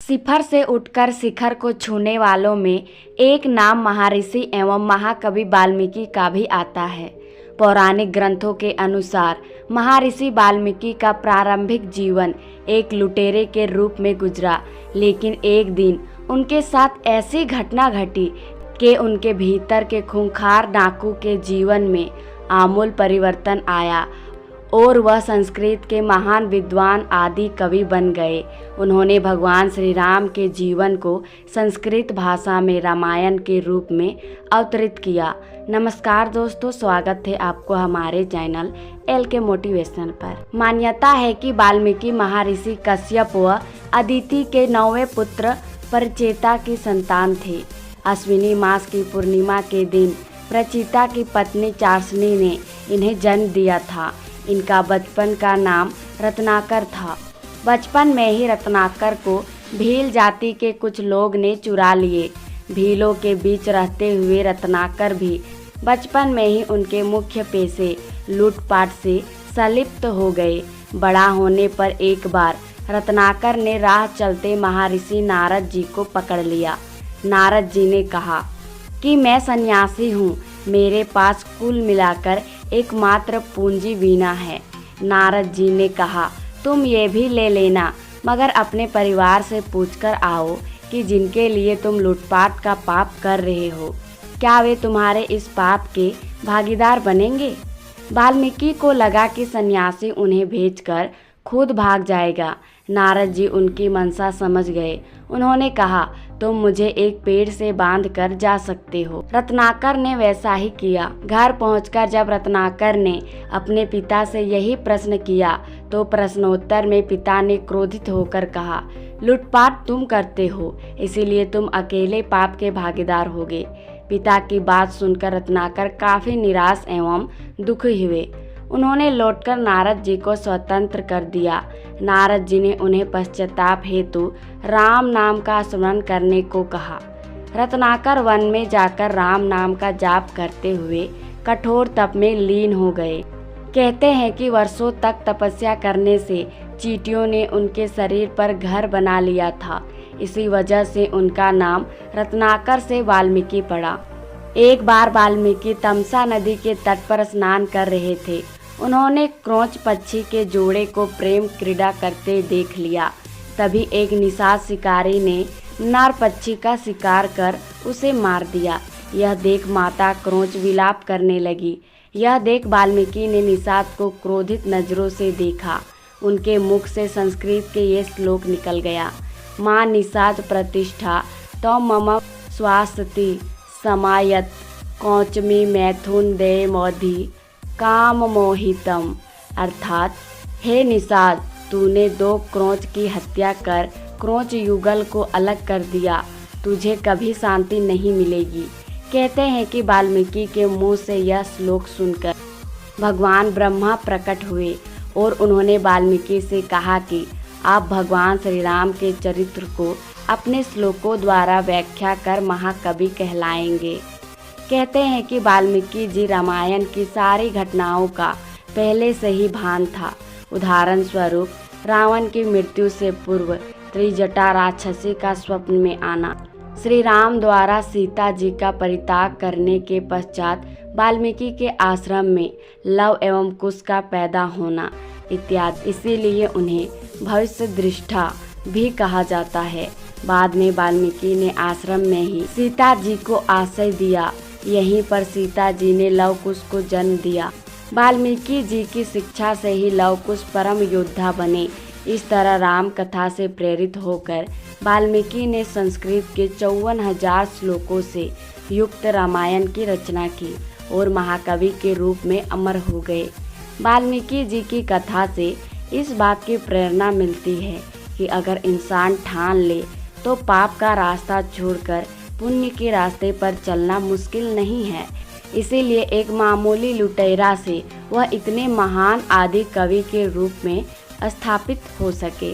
सिफर से उठकर शिखर को छूने वालों में एक नाम महर्षि एवं महाकवि वाल्मीकि का भी आता है। पौराणिक ग्रंथों के अनुसार महर्षि वाल्मीकि का प्रारंभिक जीवन एक लुटेरे के रूप में गुजरा, लेकिन एक दिन उनके साथ ऐसी घटना घटी कि उनके भीतर के खूंखार डाकू के जीवन में आमूल परिवर्तन आया और वह संस्कृत के महान विद्वान आदि कवि बन गए। उन्होंने भगवान श्री राम के जीवन को संस्कृत भाषा में रामायण के रूप में अवतरित किया। नमस्कार दोस्तों, स्वागत है आपको हमारे चैनल एल के मोटिवेशनल पर। मान्यता है कि वाल्मीकि महर्षि कश्यप व अदिति के 9वें पुत्र प्रचेता की संतान थे। अश्विनी मास की पूर्णिमा के दिन प्रचेता की पत्नी चार्षणी ने इन्हें जन्म दिया था। इनका बचपन का नाम रत्नाकर था। बचपन में ही रत्नाकर को भील जाति के कुछ लोग ने चुरा लिए। भीलों के बीच रहते हुए रत्नाकर भी बचपन में ही उनके मुख्य पेशे लूटपाट से संलिप्त हो गए। बड़ा होने पर एक बार रत्नाकर ने राह चलते महर्षि नारद जी को पकड़ लिया। नारद जी ने कहा कि मैं सन्यासी हूँ, मेरे पास कुल मिलाकर एकमात्र पूंजी वीणा है। नारद जी ने कहा, तुम ये भी ले लेना, मगर अपने परिवार से पूछकर आओ कि जिनके लिए तुम लूटपाट का पाप कर रहे हो, क्या वे तुम्हारे इस पाप के भागीदार बनेंगे। वाल्मीकि को लगा कि सन्यासी उन्हें भेजकर खुद भाग जाएगा। नारद जी उनकी मनसा समझ गए। उन्होंने कहा, तुम मुझे एक पेड़ से बांध कर जा सकते हो। रत्नाकर ने वैसा ही किया। घर पहुंचकर जब रत्नाकर ने अपने पिता से यही प्रश्न किया तो प्रश्नोत्तर में पिता ने क्रोधित होकर कहा, लूटपाट तुम करते हो, इसीलिए तुम अकेले पाप के भागीदार होगे। पिता की बात सुनकर रत्नाकर काफी निराश एवं दुखी हुए। उन्होंने लौटकर नारद जी को स्वतंत्र कर दिया। नारद जी ने उन्हें पश्चाताप हेतु राम नाम का स्मरण करने को कहा। रत्नाकर वन में जाकर राम नाम का जाप करते हुए कठोर तप में लीन हो गए। कहते हैं कि वर्षों तक तपस्या करने से चींटियों ने उनके शरीर पर घर बना लिया था। इसी वजह से उनका नाम रत्नाकर से वाल्मीकि पड़ा। एक बार वाल्मीकि तमसा नदी के तट पर स्नान कर रहे थे। उन्होंने क्रोंच पक्षी के जोड़े को प्रेम क्रीड़ा करते देख लिया। तभी एक निषाद शिकारी ने नर पक्षी का शिकार कर उसे मार दिया। यह देख माता क्रोंच विलाप करने लगी। यह देख वाल्मीकि ने निषाद को क्रोधित नजरों से देखा। उनके मुख से संस्कृत के ये श्लोक निकल गया, माँ निषाद प्रतिष्ठा तो मम स्वास्ति समायत कौचमी मैथुन दे मोधि काम मोहितम। अर्थात, हे निषाद, तूने 2 क्रोंच की हत्या कर क्रोंच युगल को अलग कर दिया, तुझे कभी शांति नहीं मिलेगी। कहते हैं कि वाल्मीकि के मुंह से यह श्लोक सुनकर भगवान ब्रह्मा प्रकट हुए और उन्होंने वाल्मीकि से कहा कि आप भगवान श्री राम के चरित्र को अपने श्लोकों द्वारा व्याख्या कर महाकवि कहलाएंगे। कहते हैं कि वाल्मीकि जी रामायण की सारी घटनाओं का पहले से ही भान था। उदाहरण स्वरूप, रावण की मृत्यु से पूर्व त्रिजटा राक्षसी का स्वप्न में आना, श्री राम द्वारा सीता जी का परित्याग करने के पश्चात वाल्मीकि के आश्रम में लव एवं कुश का पैदा होना इत्यादि। इसीलिए उन्हें भविष्य दृष्टा भी कहा जाता है। बाद में वाल्मीकि ने आश्रम में ही सीता जी को आश्रय दिया। यहीं पर सीता जी ने लव कुश को जन्म दिया। वाल्मीकि जी की शिक्षा से ही लव कुश परम योद्धा बने। इस तरह राम कथा से प्रेरित होकर वाल्मीकि ने संस्कृत के 54,000 श्लोकों से युक्त रामायण की रचना की और महाकवि के रूप में अमर हो गए। वाल्मीकि जी की कथा से इस बात की प्रेरणा मिलती है कि अगर इंसान ठान ले तो पाप का रास्ता छोड़कर पुण्य के रास्ते पर चलना मुश्किल नहीं है। इसीलिए एक मामूली लुटेरा से वह इतने महान आदि कवि के रूप में स्थापित हो सके।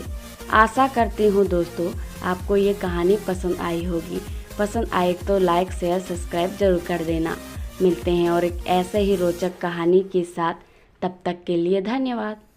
आशा करती हूँ दोस्तों आपको ये कहानी पसंद आई होगी। पसंद आए तो लाइक शेयर सब्सक्राइब जरूर कर देना। मिलते हैं और एक ऐसे ही रोचक कहानी के साथ। तब तक के लिए धन्यवाद।